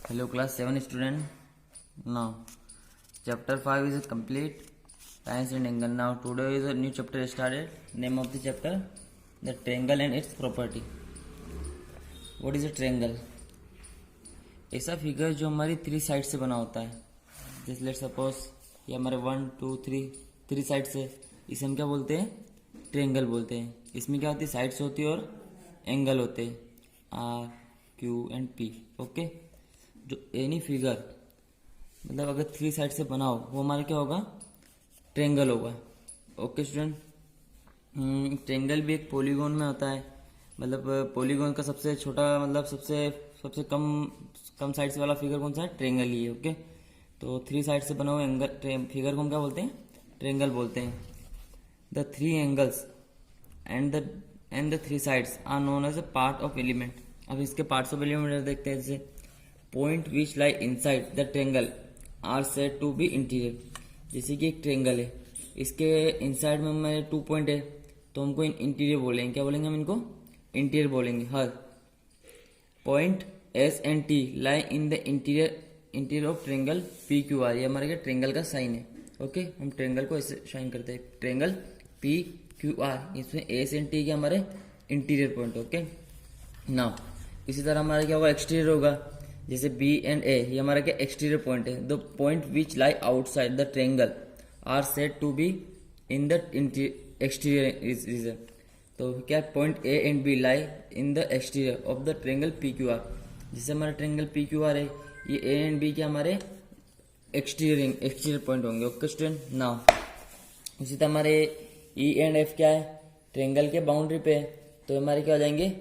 Hello class 7 student. Now chapter 5 is complete. Lines and angle. Now today is a new chapter started. Name of the chapter the triangle and its property. What is a triangle? ऐसा figure जो हमारी 3 side से बना होता है. जैसे let suppose ये हमारे 1 2 3 साइड से, इसे हम क्या बोलते हैं? ट्रायंगल बोलते हैं. इसमें क्या होती है? साइड्स होती है और एंगल होते हैं, R Q and P. Okay, जो एनी फिगर मतलब अगर 3 साइड से बना हो वो हमारा क्या होगा? ट्रायंगल होगा. ओके स्टूडेंट, ट्रायंगल भी एक पॉलीगॉन में होता है. मतलब पॉलीगॉन का सबसे छोटा मतलब सबसे कम साइड से वाला फिगर कौन सा है? ट्रायंगल ही है. ओके, तो 3 साइड से बना हुआ एंगल फिगर को हम क्या बोलते हैं? ट्रायंगल बोलते हैं. The 3 angles and the 3 sides are known as a part of element. अब इसके पार्ट्स ऑफ एलिमेंट देखते हैं. जैसे point which lie inside the triangle are said to be interior. जैसे कि एक ट्रायंगल है, इसके इनसाइड में हमारे 2 पॉइंट है, तो हमको इंटीरियर बोलेंगे. क्या बोलेंगे हम इनको? इंटीरियर बोलेंगे. हर point S and T lie in the interior of triangle P Q R. ये हमारे क्या ट्रायंगल का साइन है. ओके, हम ट्रायंगल को ऐसे साइन करते हैं, ट्रायंगल पी क्यू आर. इसमें एस एंड टी के हमारे इंटीरियर पॉइंट. ओके, नाउ इसी तरह हमारा क्या होगा? एक्सटीरियर होगा. जैसे बी एंड ए, ये हमारा क्या एक्सटीरियर पॉइंट है. The point which lie outside the triangle are said to be in the exterior region. तो क्या point A and B lie in the exterior of the triangle P Q R. जैसे हमारा triangle P Q are है, ये ए and B के हमारे exterior point होंगे. Okay student, now इसी तरह हमारे ई एंड एफ क्या है? ट्रायंगल के बाउंड्री पे है, तो हमारे क्या हो जाएंगे?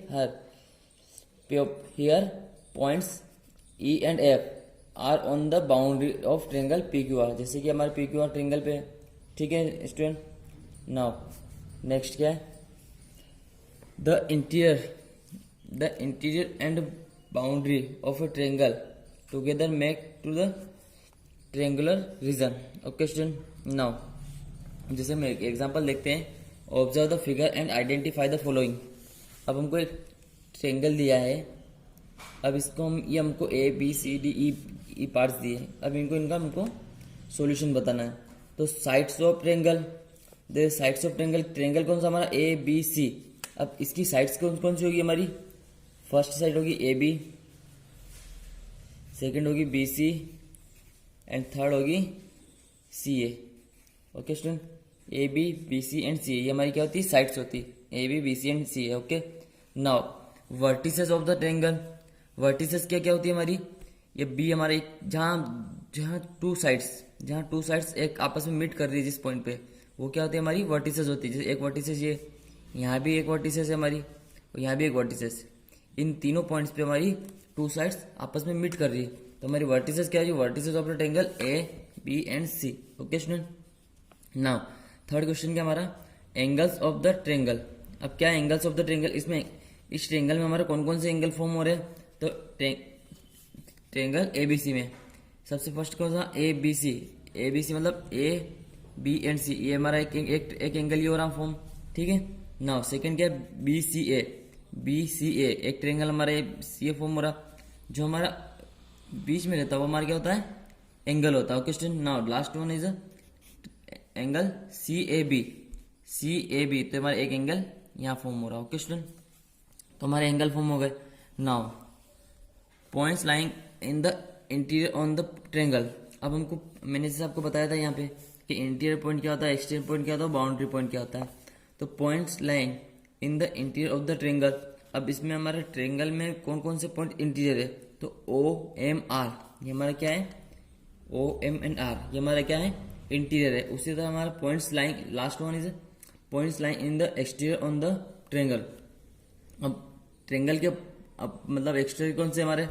Here points E and F R on the boundary of triangle P Q R. जैसे कि हमारे पी क्यू आर ट्रायंगल पे है. ठीक है स्टूडेंट, नाउ नेक्स्ट क्या है? The interior and boundary of a triangle together make to the triangular region. Okay student, now जैसे हम एक एग्जांपल देखते हैं. Observe the figure and identify the following. अब हमको एक ट्रायंगल दिया है. अब इसको ये हमको A B C D E parts दिए. अब इनका हमको सॉल्यूशन बताना है. तो sides of triangle, sides of triangle कौन सा हमारा? A B C. अब इसकी साइड्स कौन सी होगी हमारी? फर्स्ट साइड होगी ए बी, सेकेंड होगी बी सी एंड थर्ड होगी C A. Okay student, A B B C and C A, ये हमारी क्या होती है? साइड्स होती है. A B B C and C A. Okay, now vertices of the triangle. Vertices क्या क्या होती है हमारी? ये बी हमारे जहाँ टू साइड्स एक आपस में मीट कर रही है जिस पॉइंट पे, वो क्या होती है? हमारी वर्टिसेस होती है. जैसे एक वर्टिसेस ये, यहाँ भी एक वर्टिसेस है हमारी, और यहाँ भी एक वर्टिसेस. इन तीनों पॉइंट्स पे हमारी 2 साइड्स आपस में मीट कर रही है, तो हमारी वर्टिसेस क्या है? Vertices of the triangle A B and C. Okay student, now third question क्या हमारा? Angles of the triangle. अब क्या एंगल्स ऑफ द ट्रायंगल? इसमें इस ट्रायंगल में हमारे कौन कौन से एंगल फॉर्म हो रहे हैं? तो ट्रायंगल एबीसी में सबसे फर्स्ट कौन सा? एबीसी मतलब ए बी एंड सी, ये हमारा एक एंगल ही हो रहा फॉर्म. ठीक है, नाउ सेकंड क्या है? बीसीए एक ट्रायंगल हमारा सी ए फॉर्म हो रहा. जो हमारा बीच में रहता है वो हमारा क्या होता है? एंगल होता है. Okay student, now last one is angle C A B. तो हमारा एक एंगल यहाँ फॉर्म हो रहा. ओके स्टूडेंट, तो हमारे एंगल फॉर्म हो गए. Now points lying in the interior on the triangle. अब हमको मैंने जैसे आपको बताया था यहाँ पे कि इंटीरियर पॉइंट क्या होता है, एक्सटीरियर पॉइंट क्या होता है, बाउंड्री पॉइंट क्या होता है. तो points lying in the interior of the triangle. अब इसमें हमारे ट्रायंगल में कौन कौन से पॉइंट इंटीरियर है? तो ओ एम आर, ये हमारा क्या है? ओ एम एंड आर, ये हमारा क्या है? इंटीरियर है. उसी तरह हमारा points lying, last one is points lying in the exterior on the triangle. अब ट्रायंगल के मतलब एक्सटीरियर कौन से हमारे?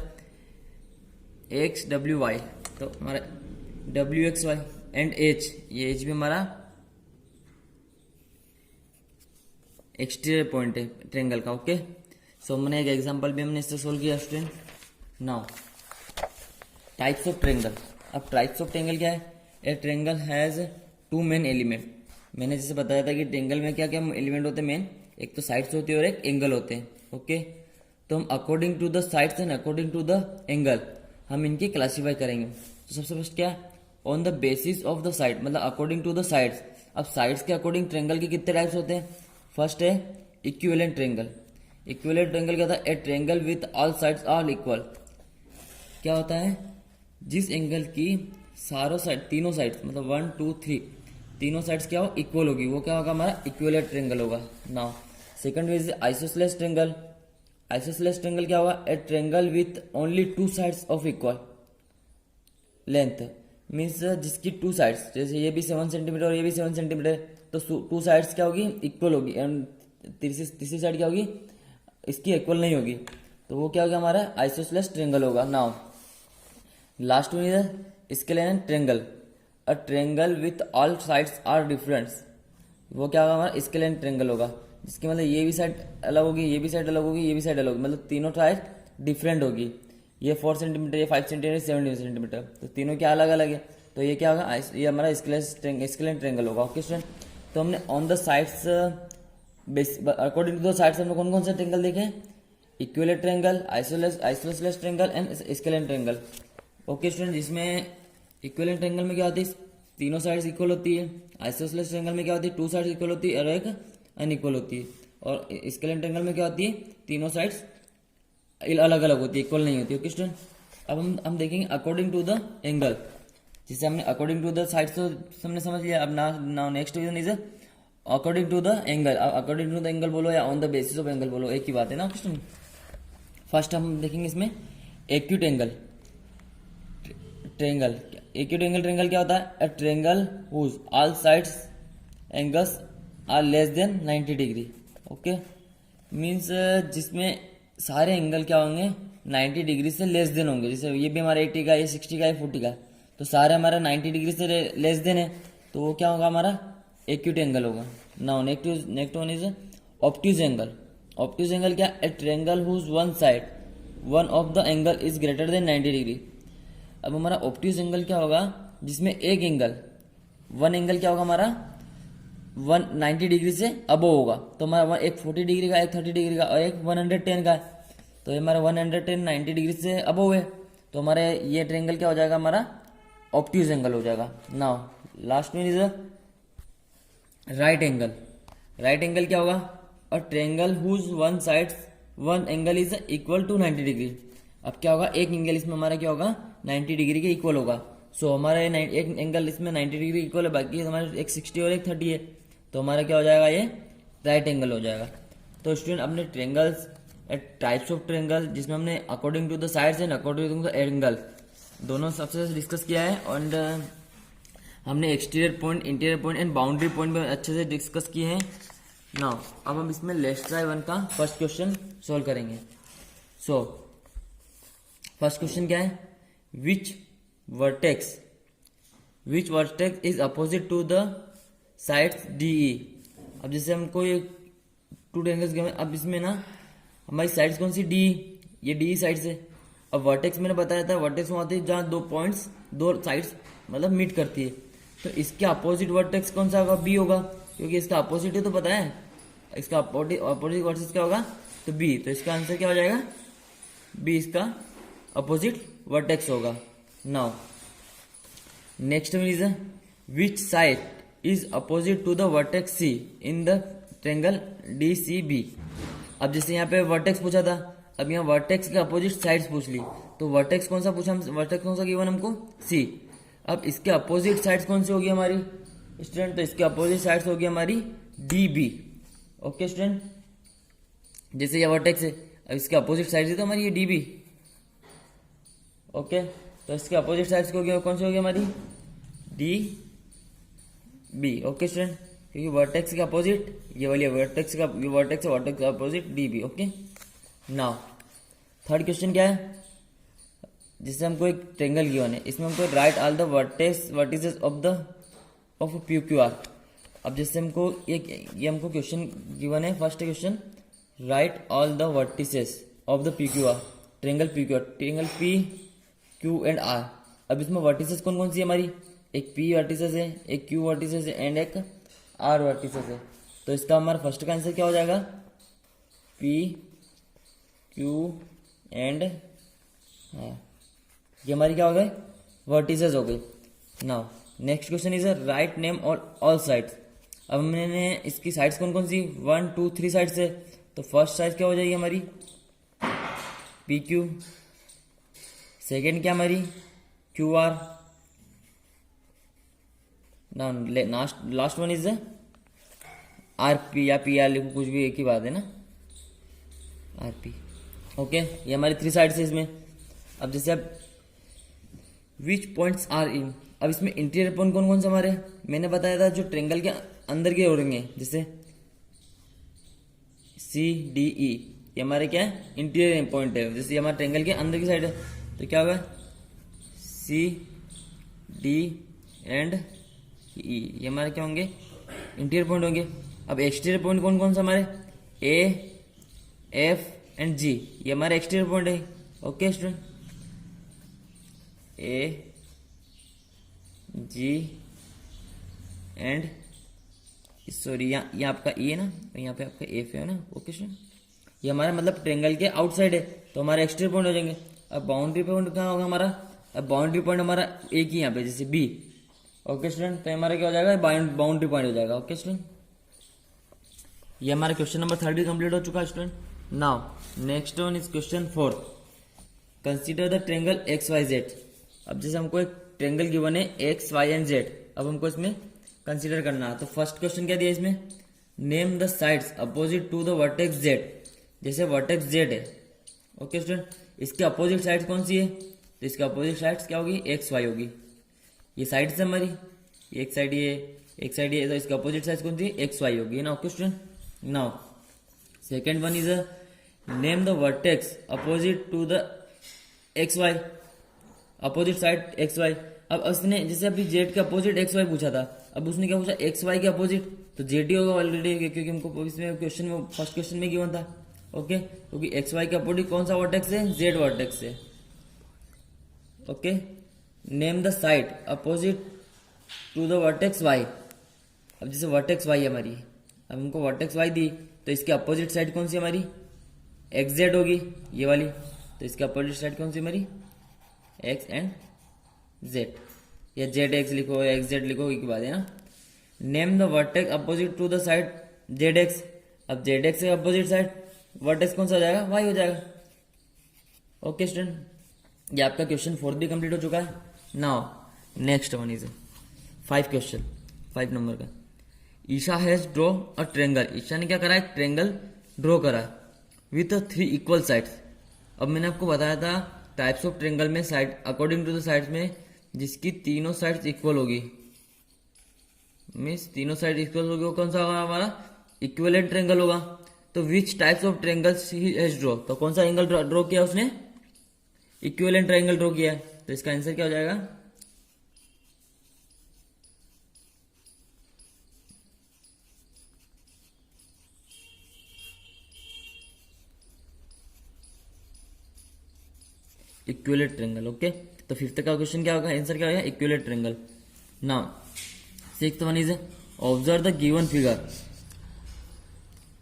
एक्स डब्ल्यू वाई, तो हमारा W X Y and H, ये एच भी हमारा एक्सटीरियर पॉइंट है ट्रायंगल का. ओके, सो हमने एक एग्जांपल भी हमने इससे सोल्व किया student. Now types of triangle. अब टाइप्स ऑफ ट्रायंगल क्या है? A triangle has 2 main element. मैंने जैसे बताया था कि ट्रायंगल में क्या क्या एलिमेंट होते हैं मेन? एक तो साइड्स होती है और एक एंगल होते हैं. ओके, तो हम according to the sides and according to the angle हम इनकी क्लासीफाई करेंगे। तो सबसे फर्स्ट क्या है, on the basis of the side, मतलब अकॉर्डिंग टू द साइड्स। अब साइड्स के अकॉर्डिंग ट्रेंगल के कितने टाइप्स होते हैं। फर्स्ट है इक्विवेलेंट ट्रेंगल। इक्विवेलेंट ट्रेंगल क्या होता है, a triangle with all sides are equal. क्या होता है, जिस एंगल की सारों साइड, तीनों साइड्स, मतलब 1 2 3 तीनों साइड्स क्या हो, इक्वल होगी, वो क्या होगा, हमारा इक्विवेलेंट ट्रेंगल होगा। Now second is isosceles triangle. Isosceles triangle क्या होगा, ए triangle with only two sides of equal length. Means जिसकी टू साइड्स, जैसे ये भी 7 सेंटीमीटर और ये भी 7 सेंटीमीटर, तो टू साइड्स क्या होगी, इक्वल होगी, एंड तीसरी साइड क्या होगी, इसकी इक्वल नहीं होगी, तो वो क्या होगा, हमारा आइसोसेलेस ट्रेंगल होगा। Now last one is scalene triangle. A triangle with all sides are different, वो क्या होगा, हमारा स्केलेन ट्रेंगल होगा, जिसकी मतलब ये भी साइड अलग होगी, ये भी साइड अलग होगी, ये भी साइड अलग होगी, मतलब तीनों साइड डिफरेंट होगी। ये 4 सेंटीमीटर, ये 5 सेंटीमीटर, 7 सेंटीमीटर, तो तीनों क्या अलग अलग है, तो ये क्या होगा, ये हमारा स्केलेन ट्रेंगल होगा। ओके स्टूडेंट, तो हमने on the sides, according to the sides हमने कौन कौन से ट्रेंगल देखे, equivalent triangle, isosceles triangle and scalene triangle. Okay student, जिसमें इक्विवेलेंट ट्रेंगल में क्या होती है, तीनों साइड्स इक्वल होती है। आइसोसेलेस ट्रेंगल में क्या होती है, टू साइड्स इक्वल होती है और एक अनइक्वल होती है। और स्केलेन ट्रेंगल में क्या होती है, तीनों साइड्स अलग अलग होती है, इक्वल नहीं होती। ओके स्टूडेंट, अब हम देखेंगे अकॉर्डिंग टू द एंगल। जिसे हमने अकॉर्डिंग टू द साइड्स तो हमने समझ लिया। अब now next region is according to the angle. According to the angle बोलो या on the basis of angle बोलो, एक ही बात है ना। ओके स्टूडेंट, फर्स्ट हम देखेंगे इसमें acute angle triangle. Acute angle triangle क्या होता है, a triangle whose all sides angles are less than 90 degree. Okay, means जिसमें सारे एंगल क्या होंगे, 90 डिग्री से लेस देन होंगे। जैसे ये भी हमारा 80 का, ये 60 का, ये 40 का, तो सारे हमारा 90 डिग्री से लेस देन है, तो वो क्या होगा, हमारा एक्यूट एंगल होगा। Now next one is obtuse angle. Obtuse angle क्या, a triangle whose one side one of the angle is greater than 90 degree. अब हमारा ऑब्ट्यूज एंगल क्या होगा, जिसमें एक एंगल, वन एंगल क्या होगा हमारा, 190 डिग्री से अबव होगा, तो हमारा एक 40 डिग्री का, एक 30 डिग्री का और एक 110 का है, तो ये हमारा 110 90 डिग्री से अबव है, तो हमारे ये ट्रेंगल क्या हो जाएगा, हमारा ऑब्ट्यूज एंगल हो जाएगा। नाउ लास्ट में is right angle. Right angle क्या होगा, और triangle whose one angle is equal to 90 degree. अब क्या होगा, एक एंगल इसमें हमारा क्या होगा, 90 डिग्री के इक्वल होगा। सो हमारा एक एंगल इसमें 90 डिग्री इक्वल है, बाकी हमारे एक 60 और एक 30 है, तो हमारा क्या हो जाएगा, ये राइट एंगल हो जाएगा। तो स्टूडेंट, अपने ट्रेंगल्स, टाइप्स ऑफ ट्रेंगल, जिसमें हमने according to the sides and according to the angle दोनों सबसे डिस्कस किया है। और हमने exterior point, interior point and boundary point भी अच्छे से डिस्कस किए हैं। नाउ अब हम इसमें लेट्स ट्राई वन का फर्स्ट क्वेश्चन सोल्व करेंगे। सो फर्स्ट क्वेश्चन क्या है, which vertex is opposite to the sides DE। अब जैसे हमको ये टू ट्रायंगल्स गिवन, अब इसमें ना हमारी साइड्स कौन सी, DE, ये DE साइड्स है। अब वर्टेक्स मैंने बताया था, वर्टेक्स वहां होती है जहाँ दो पॉइंट्स, दो साइड्स मतलब मीट करती है, तो इसके अपोजिट वर्टेक्स कौन सा होगा, B होगा, क्योंकि इसका अपोजिट है तो पता है, इसका अपोजिट वर्सेस क्या होगा, तो B, तो इसका आंसर क्या हो जाएगा, B इसका अपोजिट वर्टेक्स होगा। Now next one is which side is opposite to the vertex C in the triangle DCB। अब जैसे यहाँ पे वर्टेक्स पूछा था, अब यहाँ वर्टेक्स के अपोजिट साइड्स पूछ ली, तो वर्टेक्स कौन सा पूछा, वर्टेक्स कौन सा गिवन हमको, C। अब इसके अपोजिट साइड्स कौन सी होगी हमारी स्टूडेंट, तो इसके अपोजिट साइड्स होगी हमारी DB। ओके स्टूडेंट, जैसे ये वर्टेक्स है, अब इसके अपोजिट साइड है तो हमारी ये DB। ओके, तो इसके अपोजिट साइड्स कौन सी होगी हमारी, DB। ओके स्टूडेंट, क्योंकि वर्टेक्स के अपोजिट ये वाली वर्टेक्स का opposite DB। Okay, now third question क्या है, जिससे हमको एक ट्रेंगल गिवन है, इसमें हमको right all the vertices of PQR। अब जैसे हमको ये हमको क्वेश्चन गिवन है, first question, right all the vertices of the PQR, triangle P Q and R। अब इसमें वर्टिसेस कौन कौन सी है हमारी, एक P वर्टिसेस है, एक Q वर्टिसेस है एंड एक R वर्टिसेस है, तो इसका हमारा फर्स्ट का आंसर क्या हो जाएगा, P Q एंड ये हमारी क्या हो गई, वर्टिसेस हो गई। Now next question is write name all sides. अब मैंने इसकी साइड्स कौन कौन सी, 1 2 3 साइड्स है, तो फर्स्ट साइड क्या हो जाएगी हमारी पी क्यू, सेकेंड क्या हमारी Q R, last one is R P या पी आर, लिखो कुछ भी एक ही बात है ना, आर पी। ओके, ये हमारी 3 साइड्स है इसमें। अब जैसे अब विच पॉइंट्स आर इन, अब इसमें इंटीरियर पॉइंट कौन कौन से हमारे, मैंने बताया था जो ट्रेंगल के अंदर के होंगे, जैसे सी डी ई, ये हमारे क्या है इंटीरियर पॉइंट है, जैसे ये हमारे ट्रेंगल के अंदर की साइड है, तो क्या होगा सी डी एंड ई, ये हमारे क्या होंगे इंटीरियर पॉइंट होंगे। अब एक्सटीरियर पॉइंट कौन कौन सा हमारे, ए एफ एंड जी, ये हमारे एक्सटीरियर पॉइंट है। Okay student, A G and sorry यहाँ आपका ई है ना, यहाँ पे आपका एफ है ना। ओके स्टूडेंट, ये हमारा मतलब ट्रेंगल के आउटसाइड है, तो हमारे एक्सटीरियर पॉइंट हो जाएंगे। अब बाउंड्री पॉइंट कहाँ होगा हमारा, अब बाउंड्री पॉइंट हमारा एक ही यहाँ पे, जैसे बी। ओके स्टूडेंट, तो हमारा क्या हो जाएगा बाउंड्री पॉइंट हो जाएगा। ओके स्टूडेंट, ये हमारा क्वेश्चन नंबर 30 कंप्लीट हो चुका है student. Now next one is question 4, consider the triangle X Y Z. अब जैसे हमको एक ट्रेंगल गिवन है एक्स वाई एंड जेड, अब हमको इसमें कंसीडर करना है। तो फर्स्ट क्वेश्चन क्या दिया इसमें, name the sides opposite to the vertex Z. जैसे वर्टेक्स जेड है, ओके स्टूडेंट, इसके अपोजिट साइड कौन सी है, तो इसके अपोजिट साइड्स क्या होगी, एक्स वाई होगी। ये साइड्स है हमारी, एक साइड ये एक साइड ये, तो इसके अपोजिट साइड कौन सी है, एक्स वाई होगी ना। Okay student, now second one is name the vertex opposite to the X Y, opposite side X Y. अब उसने जैसे अभी जेड के अपोजिट एक्स वाई पूछा था, अब उसने क्या पूछा एक्स वाई के अपोजिट, तो जेड ही होगा ऑलरेडी, क्योंकि हमको इसमें क्वेश्चन में फर्स्ट क्वेश्चन में गिवन था। ओके, क्योंकि एक्स वाई के अपोजिट कौन सा वर्टेक्स है, जेड वर्टेक्स है। Okay, name the side opposite to the vertex Y. अब जैसे वर्टेक्स वाई हमारी, अब हमको वर्टेक्स वाई दी, तो इसके अपोजिट साइड कौन सी हमारी एक्स जेड होगी, ये वाली, तो इसके अपोजिट साइड कौन सी हमारी एक्स एंड जेड, या जेड एक्स लिखो या एक्स जेड लिखो, एक बात है ना। Name the vertex opposite to the side Z X. अब जेड एक्स के अपोजिट साइड वर्टेक्स कौन सा हो जाएगा, वाई हो जाएगा। ओके स्टूडेंट, ये आपका क्वेश्चन 4 भी कंप्लीट हो चुका है। Now next one is 5 question, 5 number का। Isha has draw a triangle. Isha ने क्या करा, एक ट्रेंगल ड्रॉ करा विथ 3 इक्वल साइड्स। अब मैंने आपको बताया था टाइप्स ऑफ ट्रेंगल में side according to the sides में जिसकी तीनों साइड्स इक्वल होगी, मीन्स तीनों साइड इक्वल होगी, वो कौन सा होगा हमारा इक्विवेलेंट ट्रेंगल होगा। तो which types of triangles he has draw, तो कौन सा एंगल ड्रॉ किया उसने, इक्विवेलेंट ट्रायंगल ड्रॉ किया है, तो इसका आंसर क्या हो जाएगा, इक्विवेलेंट ट्रायंगल। ओके, तो 5th का क्वेश्चन क्या होगा, आंसर क्या होगा, equivalent triangle. Now 6th one is observe the given figure,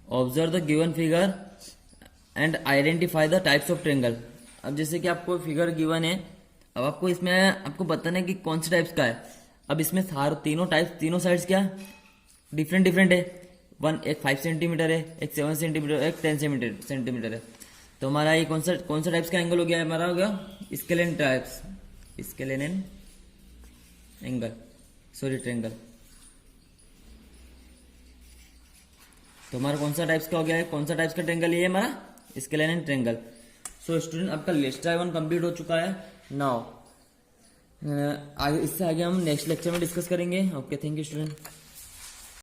observe the given figure and identify the types of triangle. अब जैसे कि आपको फिगर गिवन है, अब आपको इसमें आपको बताना है कि कौन से टाइप्स का है। अब इसमें तीनों टाइप्स, तीनों साइड्स क्या डिफरेंट डिफरेंट है, एक 5 सेंटीमीटर है, एक 7 सेंटीमीटर, एक 10 सेंटीमीटर है। तो हमारा ये कौन सा टाइप्स का एंगल हो गया, हमारा हो गया scalene types, scalene angle, sorry triangle. तो हमारा कौन सा टाइप्स का हो गया है, कौन सा टाइप्स का ट्रायंगल ये हमारा स्केलेन ट्रायंगल। सो स्टूडेंट, आपका लेक्चर 1 कंप्लीट हो चुका है। नाउ आगे इससे आगे हम नेक्स्ट लेक्चर में डिस्कस करेंगे। Okay, thank you student.